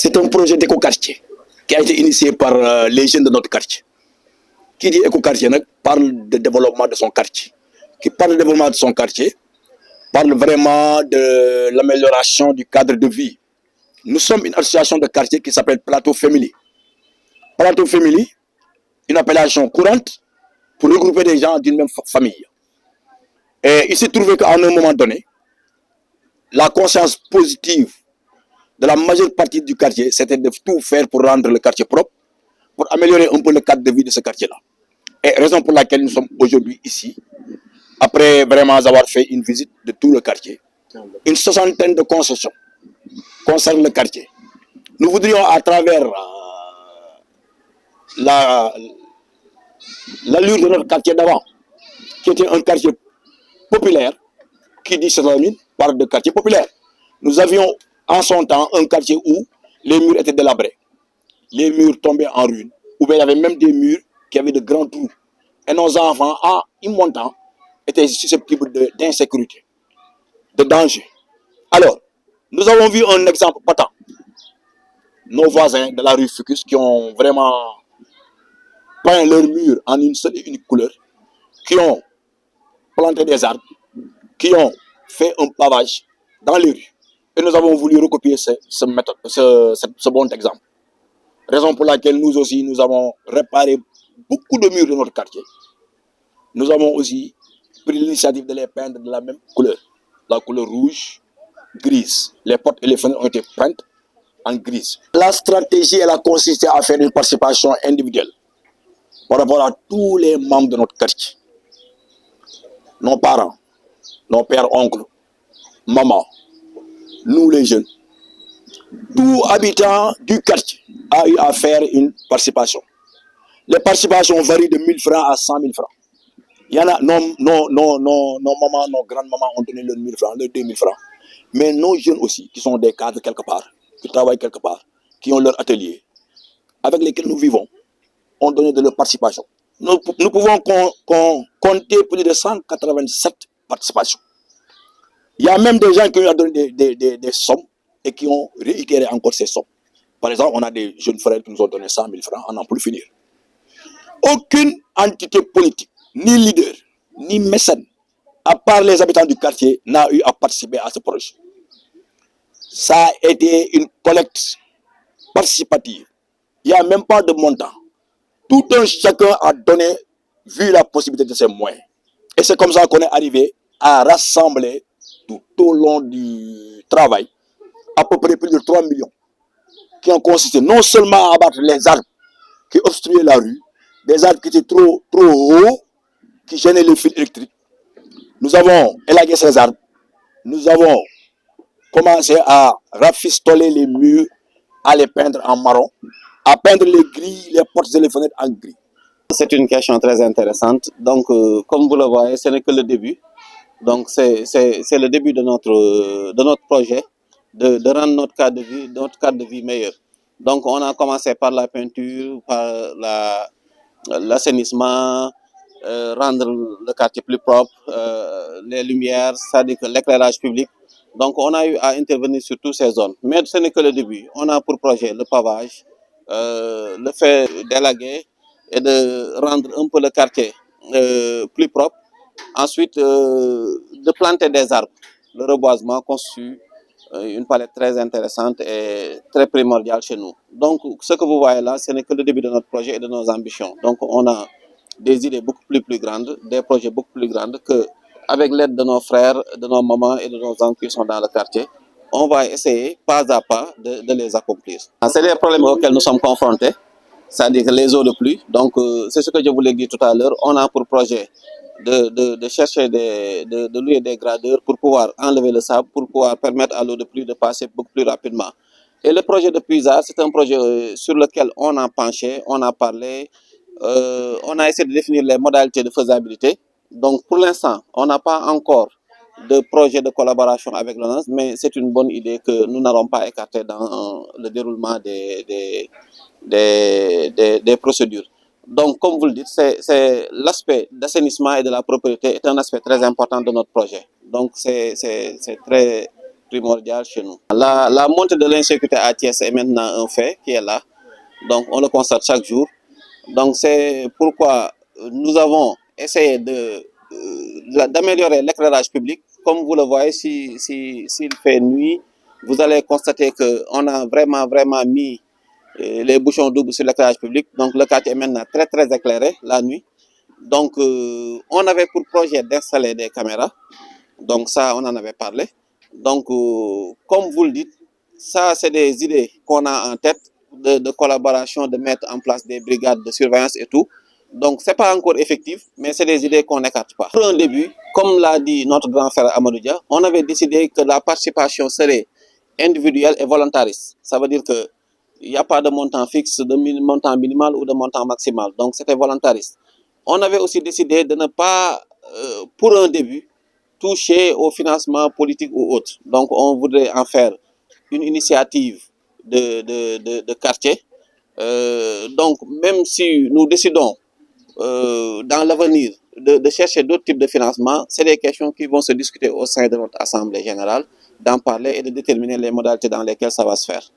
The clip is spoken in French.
C'est un projet d'éco-quartier qui a été initié par les jeunes de notre quartier. Qui dit éco-quartier parle de développement de son quartier. Qui parle de développement de son quartier parle vraiment de l'amélioration du cadre de vie. Nous sommes une association de quartier qui s'appelle Plateau Family. Plateau Family, une appellation courante pour regrouper des gens d'une même famille. Et il s'est trouvé qu'à un moment donné, la conscience positive de la majeure partie du quartier, c'était de tout faire pour rendre le quartier propre, pour améliorer un peu le cadre de vie de ce quartier-là. Et raison pour laquelle nous sommes aujourd'hui ici, après vraiment avoir fait une visite de tout le quartier. Une soixantaine de concessions concernent le quartier. Nous voudrions, à travers l'allure de notre quartier d'avant, qui était un quartier populaire, qui dit Salamine, parle de quartier populaire. Nous avions en son temps un quartier où les murs étaient délabrés, les murs tombaient en ruine, où il y avait même des murs qui avaient de grands trous. Et nos enfants, en y montant, étaient susceptibles d'insécurité, de danger. Alors, nous avons vu un exemple patent. Nos voisins de la rue Fucus qui ont vraiment peint leurs murs en une seule et unique couleur, qui ont planté des arbres, qui ont fait un pavage dans les rues. Et nous avons voulu recopier ce bon exemple. Raison pour laquelle nous aussi, nous avons réparé beaucoup de murs de notre quartier. Nous avons aussi pris l'initiative de les peindre de la même couleur, la couleur rouge, grise. Les portes et les fenêtres ont été peintes en grise. La stratégie, elle a consisté à faire une participation individuelle par rapport à tous les membres de notre quartier. Nos parents, nos pères, oncles, mamans, nous les jeunes, tout habitant du quartier a eu à faire une participation. Les participations varient de 1000 francs à 100 000 francs. Il y en a, nos mamans, nos grandes-mamans ont donné leurs 1000 francs, leurs 2000 francs. Mais nos jeunes aussi, qui sont des cadres quelque part, qui travaillent quelque part, qui ont leur atelier, avec lesquels nous vivons, ont donné de leur participation. Nous pouvons compter plus de 187 participations. Il y a même des gens qui ont donné des sommes et qui ont réitéré encore ces sommes. Par exemple, on a des jeunes frères qui nous ont donné 100 000 francs, on en peut finir. Aucune entité politique, ni leader, ni mécène, à part les habitants du quartier, n'a eu à participer à ce projet. Ça a été une collecte participative. Il n'y a même pas de montant. Tout un chacun a donné, vu la possibilité de ses moyens. Et c'est comme ça qu'on est arrivé à rassembler tout au long du travail à peu près plus de 3 millions qui ont consisté non seulement à abattre les arbres qui obstruaient la rue, des arbres qui étaient trop hauts, qui gênaient les fils électriques. Nous avons élagué ces arbres. Nous avons commencé à rafistoler les murs, à les peindre en marron, à peindre les grilles, les portes et les fenêtres en gris. C'est une question très intéressante. Donc, comme vous le voyez, ce n'est que le début. Donc, c'est le début de notre projet, de rendre notre cadre de vie meilleur. Donc, on a commencé par la peinture, par l'assainissement, rendre le quartier plus propre, les lumières, c'est-à-dire que l'éclairage public. Donc, on a eu à intervenir sur toutes ces zones. Mais ce n'est que le début. On a pour projet le pavage, le fait d'élaguer et de rendre un peu le quartier plus propre. Ensuite, de planter des arbres. Le reboisement constitue une palette très intéressante et très primordiale chez nous. Donc, ce que vous voyez là, ce n'est que le début de notre projet et de nos ambitions. Donc, on a des idées beaucoup plus grandes, des projets beaucoup plus grands que, avec l'aide de nos frères, de nos mamans et de nos oncles qui sont dans le quartier, on va essayer pas à pas de les accomplir. C'est les problèmes auxquels nous sommes confrontés, c'est-à-dire les eaux de pluie. Donc, c'est ce que je voulais dire tout à l'heure. On a pour projet de chercher de louer des gradeurs pour pouvoir enlever le sable, pour pouvoir permettre à l'eau de pluie de passer beaucoup plus rapidement. Et le projet de puisard, c'est un projet sur lequel on a penché, on a parlé, on a essayé de définir les modalités de faisabilité. Donc pour l'instant, on n'a pas encore de projet de collaboration avec l'ONAS, mais c'est une bonne idée que nous n'allons pas écarter dans le déroulement des procédures. Donc, comme vous le dites, c'est l'aspect d'assainissement et de la propriété est un aspect très important de notre projet. Donc, c'est très primordial chez nous. La montée de l'insécurité à Thiès est maintenant un fait qui est là. Donc, on le constate chaque jour. Donc, c'est pourquoi nous avons essayé d'améliorer l'éclairage public. Comme vous le voyez, s'il fait nuit, vous allez constater qu'on a vraiment mis les bouchons doubles sur l'éclairage public. Donc, le quartier est maintenant très éclairé la nuit. Donc, on avait pour projet d'installer des caméras. Donc, ça, on en avait parlé. Donc, comme vous le dites, ça, c'est des idées qu'on a en tête de collaboration, de mettre en place des brigades de surveillance et tout. Donc, ce n'est pas encore effectif, mais c'est des idées qu'on n'écarte pas. Pour un début, comme l'a dit notre grand frère Amadou Dia, on avait décidé que la participation serait individuelle et volontariste. Ça veut dire qu'il n'y a pas de montant fixe, de montant minimal ou de montant maximal. Donc, c'était volontariste. On avait aussi décidé de ne pas, pour un début, toucher au financement politique ou autre. Donc, on voudrait en faire une initiative de quartier. Donc, même si nous décidons dans l'avenir de chercher d'autres types de financement, c'est des questions qui vont se discuter au sein de notre Assemblée générale, d'en parler et de déterminer les modalités dans lesquelles ça va se faire.